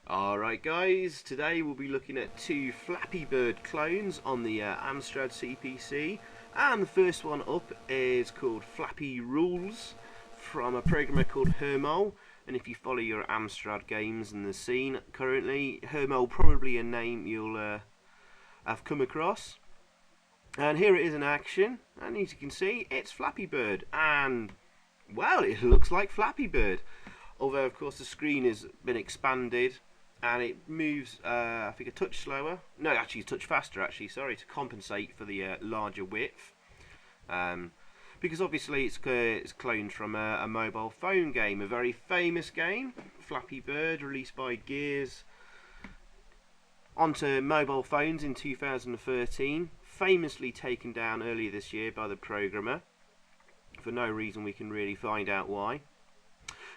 Alright guys, today we'll be looking at two Flappy Bird clones on the Amstrad CPC, and the first one up is called Flappy Rulez from a programmer called Hermol. And if you follow your Amstrad games in the scene currently, Hermol probably a name you'll have come across. And here it is in action, and as you can see it's Flappy Bird, and well, it looks like Flappy Bird, although of course the screen has been expanded and it moves, I think, a touch slower. No, actually, a touch faster, actually, sorry, to compensate for the larger width. Because obviously it's cloned from a mobile phone game, a very famous game, Flappy Bird, released by Gears onto mobile phones in 2013, famously taken down earlier this year by the programmer, for no reason we can really find out why.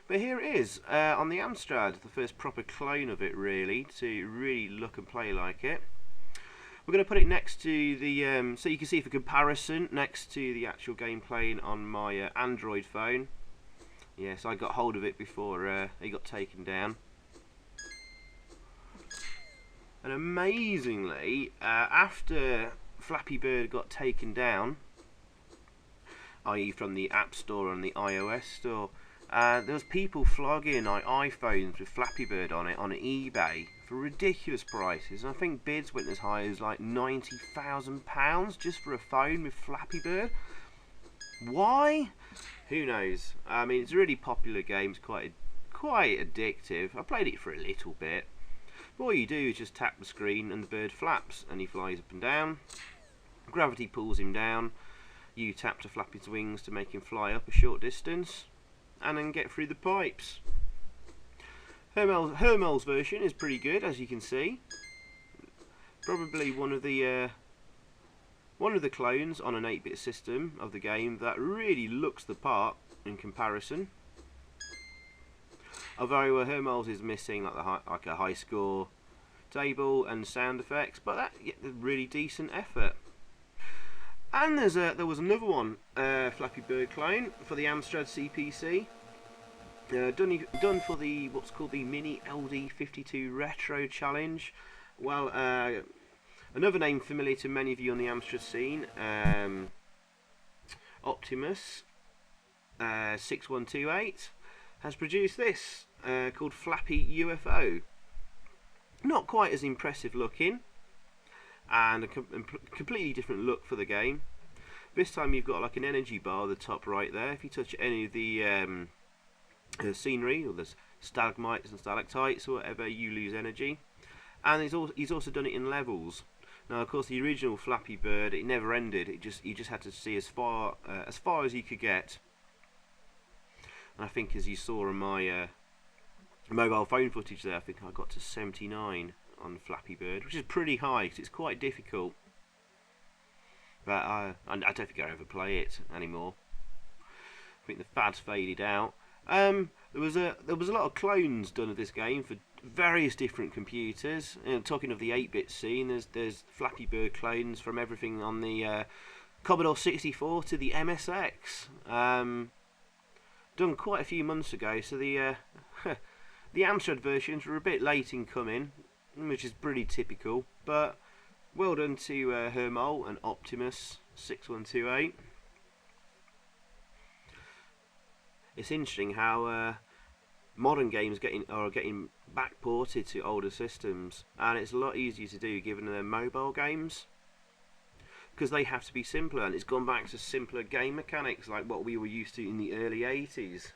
But here it is on the Amstrad, the first proper clone of it, really, to really look and play like it. We're going to put it next to the, so you can see for comparison, next to the actual game playing on my Android phone. Yes, I got hold of it before it got taken down. And amazingly, after Flappy Bird got taken down, i.e. from the App Store and the iOS Store, there was people flogging iPhones with Flappy Bird on it on eBay for ridiculous prices, and I think bids went as high as like £90,000 just for a phone with Flappy Bird. Why? Who knows? I mean, it's a really popular game. It's quite addictive. I played it for a little bit. But all you do is just tap the screen and the bird flaps, and he flies up and down. Gravity pulls him down. You tap to flap his wings to make him fly up a short distance, and then get through the pipes. Hermol's version is pretty good, as you can see. Probably one of the clones on an 8-bit system of the game that really looks the part in comparison. Although Hermol's is missing like a high score table and sound effects, but that's a really decent effort. And there was another one, Flappy Bird clone for the Amstrad CPC, done for the what's called the Mini LD52 Retro Challenge. Well, another name familiar to many of you on the Amstrad scene, Optimus 6128 has produced this called Flappy UFO. Not quite as impressive looking, and a completely different look for the game. This time you've got like an energy bar at the top right there. If you touch any of the scenery, or the stalagmites and stalactites or whatever, you lose energy. And he's also done it in levels. Now of course the original Flappy Bird, it never ended. You just had to see as far as you could get. And I think, as you saw on my mobile phone footage there, I think I got to 79 on Flappy Bird, which is pretty high because it's quite difficult. But I don't think I ever play it anymore. I think the fad's faded out. There was a lot of clones done of this game for various different computers. Talking of the 8-bit scene, there's Flappy Bird clones from everything on the Commodore 64 to the MSX. Done quite a few months ago, so the Amstrad versions were a bit late in coming, which is pretty typical, but well done to Hermol and Optimus 6128. It's interesting how modern games are getting backported to older systems, and it's a lot easier to do given they're mobile games, because they have to be simpler, and it's gone back to simpler game mechanics like what we were used to in the early 80s.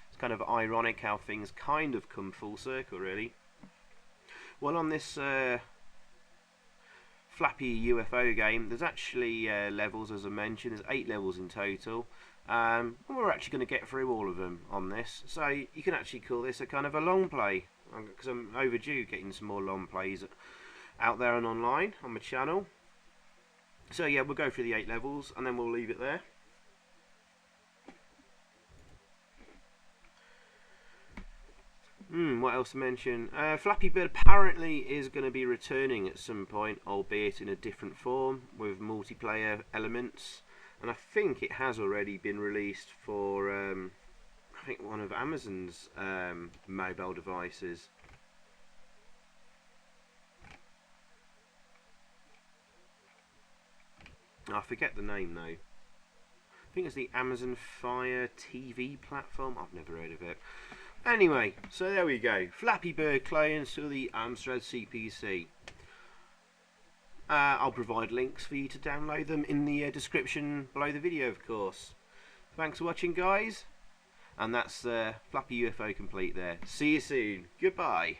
It's kind of ironic how things kind of come full circle, really. Well, on this Flappy UFO game, there's actually levels, as I mentioned. There's 8 levels in total, and we're actually going to get through all of them on this, so you can actually call this a kind of a long play, because I'm overdue getting some more long plays out there and online on my channel. So yeah, we'll go through the 8 levels and then we'll leave it there. What else to mention? Flappy Bird apparently is going to be returning at some point, albeit in a different form with multiplayer elements, and I think it has already been released for think one of Amazon's mobile devices. I forget the name though. I think it's the Amazon Fire TV platform. I've never heard of it. Anyway, so there we go. Flappy Bird clones to the Amstrad CPC. I'll provide links for you to download them in the description below the video, of course. Thanks for watching, guys. And that's Flappy UFO complete there. See you soon. Goodbye.